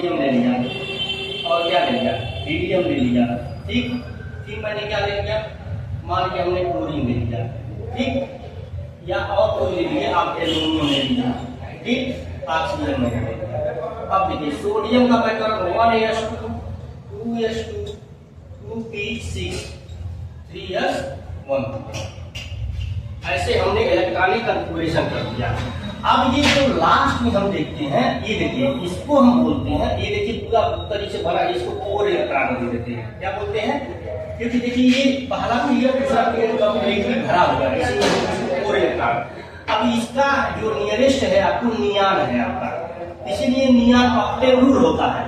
Sodium ले लिया और क्या ले लिया, हीलियम ले लिया, ठीक। फिर मैंने क्या ले लिया, मान के हमने क्लोरीन ले लिया, ठीक, या और कोई ले लिए आप, एल्यूमिनियम ले लिया, ठीक, ऑक्सीजन ले लिया। अब देखिए सोडियम का मैं कर 1s2 2s2 2p6 3s1, ऐसे हमने इलेक्ट्रॉनिक कॉन्फ़िगरेशन कर दिया। अब ये जो लास्ट में हम देखते हैं, ये देखिए इसको हम बोलते हैं, ये देखिए पूरा उत्तरी से भरा, इसको कोर इलेक्ट्रॉन दे देते हैं, क्या बोलते हैं, क्योंकि देखिए ये पहला पीरियड दूसरा पीरियड कंप्लीटली भरा हुआ है, इसीलिए कोर इलेक्ट्रॉन। अब इसका जो नियरेस्ट है आपको नियान है आपका, इसीलिए नियान ऑक्टेन रूल होता है।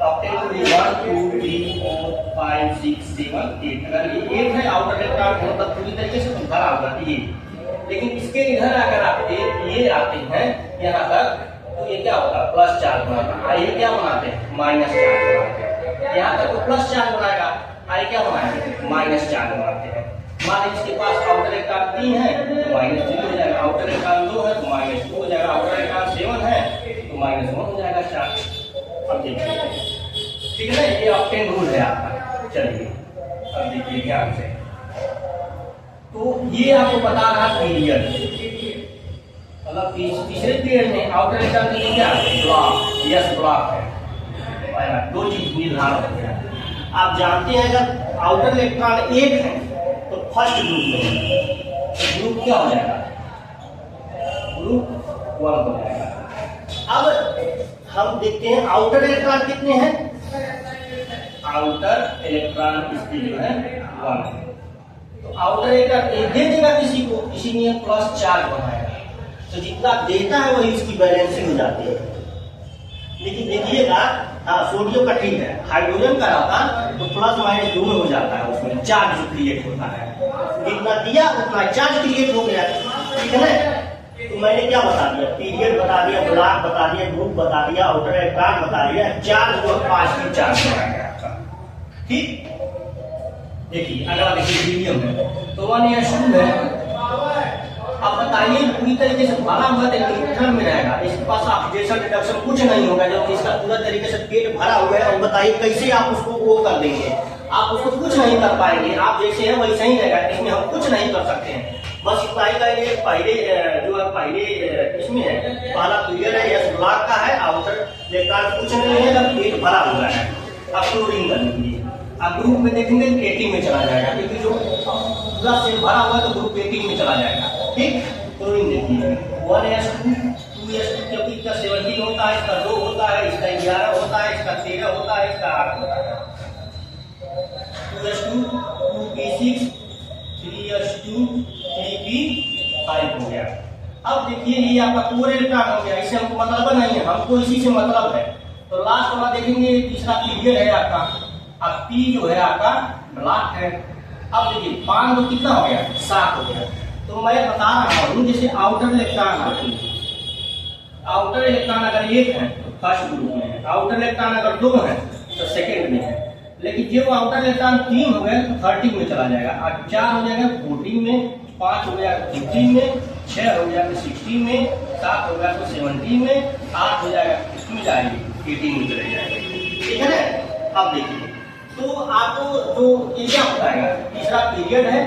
ऑक्टेन रूल 1 2 3 4 5 6 7 8, अगर ये 8 है आउटर इलेक्ट्रॉन मतलब पूरी तरीके से भरा हुआ है, लेकिन इसके इधर अगर आप ये आते हैं यहाँ तक, तो ये क्या होगा, प्लस चार्ज बनाता है, ये क्या बनाते हैं, माइनस चार्ज बनाते हैं। यहाँ तक तो प्लस चार्ज बनाएगा, आई क्या बनाएंगे, माइनस चार्ज बनाते हैं। मान लीजिए इसके पास आउटर इलेक्ट्रॉन 3 है तो -3 हो जाएगा, आउटर इलेक्ट्रॉन 2 है तो -2 हो जाएगा, आउटर इलेक्ट्रॉन 7 है तो -1 हो जाएगा चार्ज। अब देखिए, ठीक है ना, ये ऑक्टेन रूल है आपका। चलिए अब देखिए ध्यान से, तो ये आपको बता रहा पीरियड, मतलब तीसरे पीरियड में आउटर इलेक्ट्रॉन की क्या ब्लॉक, यस ब्लॉक है, दो चीज निर्धारित हो गया। आप जानते हैं अगर आउटर इलेक्ट्रॉन 1 है तो फर्स्ट ग्रुप में, ग्रुप क्या हो जाएगा, ग्रुप 1 हो जाएगा। अब हम देखते हैं आउटर इलेक्ट्रॉन कितने हैं, आउटर इलेक्ट्रॉन इसके जो है 1 है, तो आउटर इलेक्ट्रॉन एक दे देगा किसी को, इसीलिए प्लस चार्ज बनाएगा, तो जितना देता है वही इसकी बैलेंसिंग हो जाती है। लेकिन देखिएगा, हाँ सोडियम का ठीक है, हाइड्रोजन का रहता तो प्लस माइनस दोनों हो जाता है, उसमें चार्ज जो क्रिएट होता है, जितना दिया उतना चार्ज क्रिएट हो गया, ठीक है ना। तो मैंने क्या बता दिया, पीरियड बता दिया, ब्लॉक बता दिया, ग्रुप बता दिया, आउटर इलेक्ट्रॉन बता दिया, चार्ज जो पॉजिटिव चार्ज बनाएगा आपका, ठीक। देखिए अगला देखिए हीलियम है तो 1s2 है। अब बताइए पूरी तरीके से भरा हुआ इलेक्ट्रॉन में रहेगा, इसके पास ऑक्सीडेशन रिडक्शन कुछ नहीं होगा, जब इसका पूरा तरीके से पेट भरा हुआ है। और बताइए कैसे आप उसको वो कर देंगे, आप उसको कुछ नहीं कर पाएंगे, आप जैसे है वैसे ही रहेगा, इसमें हम कुछ नहीं कर सकते हैं। बस इतना ही कहेंगे, पहले जो है पहले इसमें है, पहला पीरियड है, यस ब्लॉक का है, आउटर इलेक्ट्रॉन कुछ नहीं है, जब पेट भरा हुआ है। अब क्लोरीन कर लीजिए, अब ग्रुप में देखेंगे 18 में चला जाएगा, क्योंकि जो पूरा सेल भरा हुआ है तो ग्रुप 18 में चला जाएगा, ठीक। क्लोरीन देखिए 1s2 2s2, क्योंकि इसका 17 होता है, इसका 2 होता है, इसका 11 होता है, इसका 13 होता है, इसका 8 होता है, 2s2 2p6 3s2 3p5 हो गया। अब देखिए ये आपका कोर इलेक्ट्रॉन हो गया, इससे हमको मतलब नहीं है, हमको इसी से मतलब है। तो लास्ट में देखेंगे तीसरा पीरियड है आपका, अब पी जो है आपका ब्लॉक है। अब देखिए 5 तो कितना हो गया, 7 हो गया। तो मैं बता रहा हूँ जैसे आउटर इलेक्ट्रॉन आती है, आउटर इलेक्ट्रॉन अगर 1 है तो फर्स्ट ग्रुप में है, आउटर इलेक्ट्रॉन अगर 2 है तो सेकेंड में है। लेकिन जब आउटर इलेक्ट्रॉन 3 हो गए तो 13 में चला जाएगा, और 4 हो जाएगा 14 में, 5 हो गया 15 में, 6 हो गया तो 16 में, 7 हो गया तो 17 में, 8 हो जाएगा इसमें जाएगी 18 में चले जाएगा, ठीक है ना। अब देखिए तो आपको जो ये क्या बताएगा, तीसरा पीरियड है,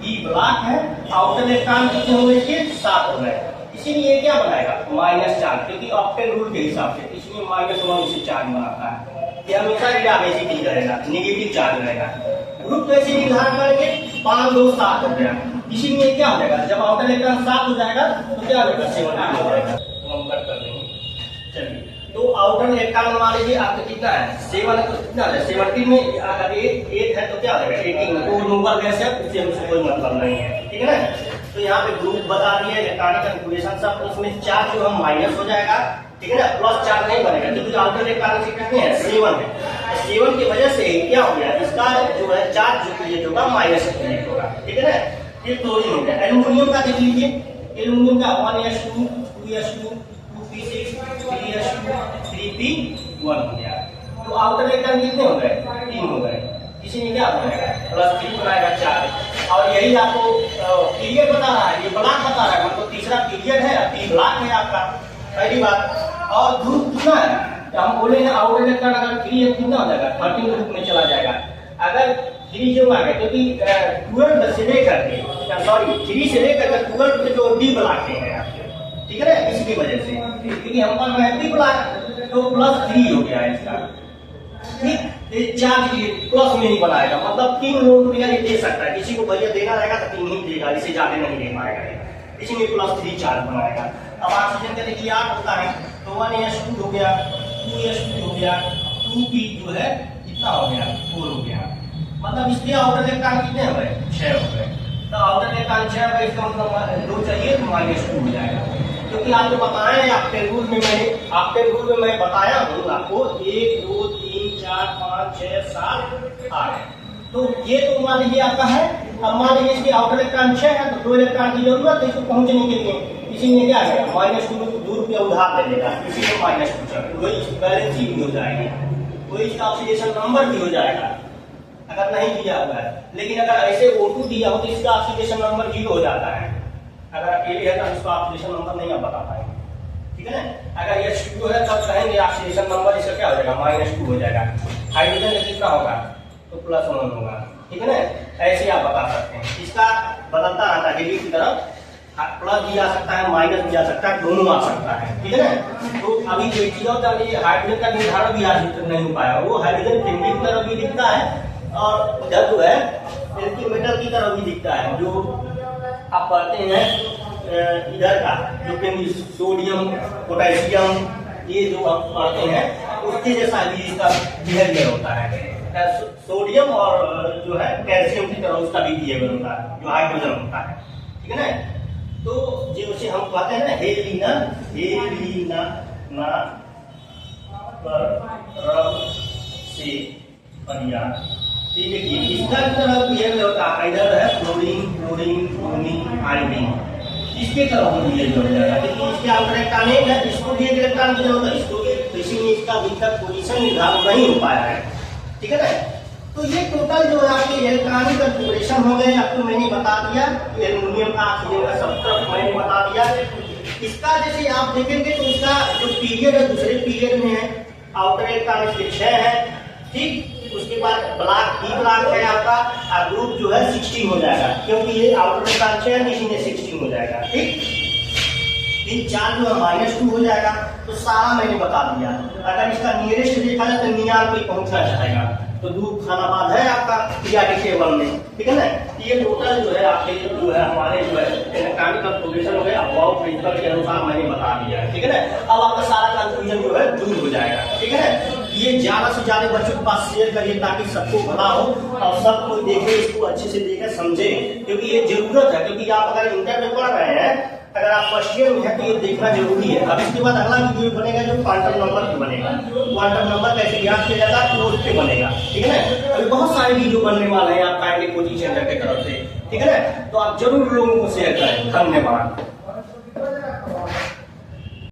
ई ब्लॉक है, आउटर इलेक्ट्रॉन कितने हो गए, 7 हो गए, इसीलिए क्या बनाएगा माइनस चार्ज, क्योंकि ऑक्टेन रूल के हिसाब से इसमें -1 इसे चार्ज बनाता है। ये हमेशा रिडावेसिटी रहेगा, नेगेटिव चार्ज रहेगा। ग्रुप कैसे निर्धारण करेंगे, 5 2 7 हो गया, इसीलिए क्या हो जाएगा, जब आउटर इलेक्ट्रॉन 7 हो जाएगा तो क्या हो जाएगा 17 हो जाएगा। तो हम कट कर देंगे। चलिए तो आउटर इलेक्ट्रॉन मान लीजिए आपका कितना है, 7 है तो कितना है, 17 में अगर 8 है तो क्या हो जाएगा 18 में, तो नंबर कैसे है उससे हमसे कोई मतलब नहीं है, ठीक है ना। तो यहाँ पे ग्रुप बता दिए, इलेक्ट्रॉनिक कॉन्फ़िगरेशन सब, उसमें चार्ज जो हम माइनस हो जाएगा, ठीक है ना, प्लस चार्ज नहीं बनेगा, क्योंकि जो आउटर इलेक्ट्रॉन कितने हैं 7 है, 7 की वजह से क्या हो गया, इसका जो है चार्ज जो क्रिएट होगा माइनस क्रिएट होगा, ठीक है ना। ये क्लोरीन हो गया। एल्यूमिनियम का देख लीजिए, एल्यूमिनियम का 1s2 2s2 2p6 3s2 3p1 हो गया। तो आउटर इलेक्ट्रॉन कितने हो गए, 3 हो गए, इसी में क्या बनाएगा +3 बनाएगा 4। और यही आपको पीरियड बता रहा है, ये ब्लॉक बता रहा है, मतलब तीसरा पीरियड है, 3 ब्लॉक है आपका, पहली बात। और ग्रुप कितना है, तो हम बोलेंगे आउटर इलेक्ट्रॉन अगर 3 है कितना हो जाएगा 13 ग्रुप में चला जाएगा। अगर 3 क्यों आ गया क्योंकि 12 से लेकर के सॉरी 3 से लेकर के 12 के जो डी ब्लॉक हैं आपके, ठीक है ना, इसकी वजह से क्योंकि हम पर है डी ब्लॉक तो +3 हो गया है इसका, ठीक। ये चार्ज प्लस में ही बनाएगा, मतलब 3 लोड रुपया दे सकता है, किसी को भैया देना रहेगा तो 3 ही देगा, इसे ज्यादा नहीं दे पाएगा, इसी में +3 चार्ज बनाएगा। अब ऑक्सीजन का देखिए 8 होता है तो 1s2 हो गया, 2s2 हो गया, 2p जो है कितना हो गया 4 हो गया, मतलब इसके आउटर इलेक्ट्रॉन कितने हो गए 6 हो गए। तो आउटर इलेक्ट्रॉन 6 हो गए, इसका मतलब 2 चाहिए तो -2 हो जाएगा, क्योंकि आपको बताया है आपके रूल में मैं बताया हूँ आपको 1 2 3 4 5 6 7 8, तो ये तो मान लीजिए आपका है। अब मान लीजिए इसके आउटर इलेक्ट्रॉन 6 है तो 2 इलेक्ट्रॉन की जरूरत है इसको पहुंचने के लिए, इसी में क्या है -2 दूर पे उधार ले लेगा, इसी में -2 चल वही बैलेंस ही हो जाएगी, वही इसका ऑक्सीडेशन नंबर भी हो जाएगा अगर नहीं दिया हुआ है। लेकिन अगर ऐसे O2 दिया हो तो इसका ऑक्सीडेशन नंबर 0 हो जाता है, अगर अकेले है तो इसका ऑक्सीडेशन नंबर नहीं आप बता पाएंगे, ठीक है ना। अगर ये H2 है तब कहेंगे ऑक्सीडेशन नंबर इसका क्या हो जाएगा -2 हो जाएगा। हाइड्रोजन में कितना होगा तो +1 होगा, ठीक है ना, ऐसे आप बता सकते हैं। इसका बदलता रहता है, डिग्री की तरफ प्लस भी आ सकता है माइनस भी आ सकता है, दोनों आ सकता है, ठीक है ना। तो अभी जो चीज होता है हाइड्रोजन का निर्धारण भी आज तक नहीं हो पाया, वो हाइड्रोजन केंद्रीय की तरफ भी दिखता है और उधर जो है मेटल की तरफ भी दिखता है, जो आप पढ़ते हैं इधर का जो सोडियम पोटेशियम ये जो आप पढ़ते हैं उसके जैसा भी इसका बिहेवियर होता है। सोडियम और जो है कैल्शियम की तरह उसका भी बिहेवियर होता है जो हाइड्रोजन होता है, ठीक है ना। तो जो उसे हम कहते हैं ना हेलिना ना से परिया, ये देखिए इसका तरफ बिहेवियर होता है, इधर है क्लोरीन ब्रोमीन आयोडीन, इसके तरफ हम बिहेवियर हो जाएगा, लेकिन इसके आउटर इलेक्ट्रॉन है इसको भी एक इलेक्ट्रॉन की जरूरत है, इसको भी इसीलिए इसका अभी तक पोजीशन निर्धारण नहीं हो पाया है, ठीक है ना। तो ये टोटल जो है आपके इलेक्ट्रॉनिक कन्फिगरेशन हो गए, आपको मैंने बता दिया एल्यूमिनियम का ऑक्सीजन का सब तरफ मैंने बता दिया। इसका जैसे आप देखेंगे तो इसका जो पीरियड है दूसरे पीरियड में है, आउटर इलेक्ट्रॉन इसके 6 है, ठीक। उसके बाद ब्लॉक डी ब्लॉक है आपका और ग्रुप जो है 16 हो जाएगा, क्योंकि ये आउटर इलेक्ट्रॉन 6 है इसी में 16 हो जाएगा, ठीक। इन 4 जो है -2 हो जाएगा, तो सारा मैंने बता दिया। अगर इसका नियरेस्ट देखा जाए तो नियार कोई पहुंचना चाहेगा तो दूध खाना बाद है आपका पीरियोडिक टेबल में, ठीक है ना। ये टोटल जो है आपके जो है हमारे जो है इलेक्ट्रॉनिक कन्फिगरेशन हो गया, अबाउट प्रिंसिपल के अनुसार मैंने बता दिया है, ठीक है ना। अब आपका सारा कंफ्यूजन जो है दूर हो जाएगा, ठीक है ना। ये ज्यादा से ज्यादा बच्चों के पास शेयर करिए ताकि सबको भला हो और सब कोई देखे, इसको अच्छे से देखे समझे, क्योंकि ये जरूरत है। क्योंकि आप अगर इंटर में पढ़ रहे हैं, अगर आप फर्स्ट ईयर में है तो ये देखना जरूरी है। अब इसके बाद अगला वीडियो बनेगा जो क्वांटम नंबर पे बनेगा, क्वांटम नंबर कैसे ज्ञात किया जाता है उस पे बनेगा, ठीक है ना। अभी बहुत सारे वीडियो बनने वाले हैं आपका कोचिंग सेंटर की तरफ से, ठीक है ना। तो आप जरूर लोगों को शेयर करें। धन्यवाद।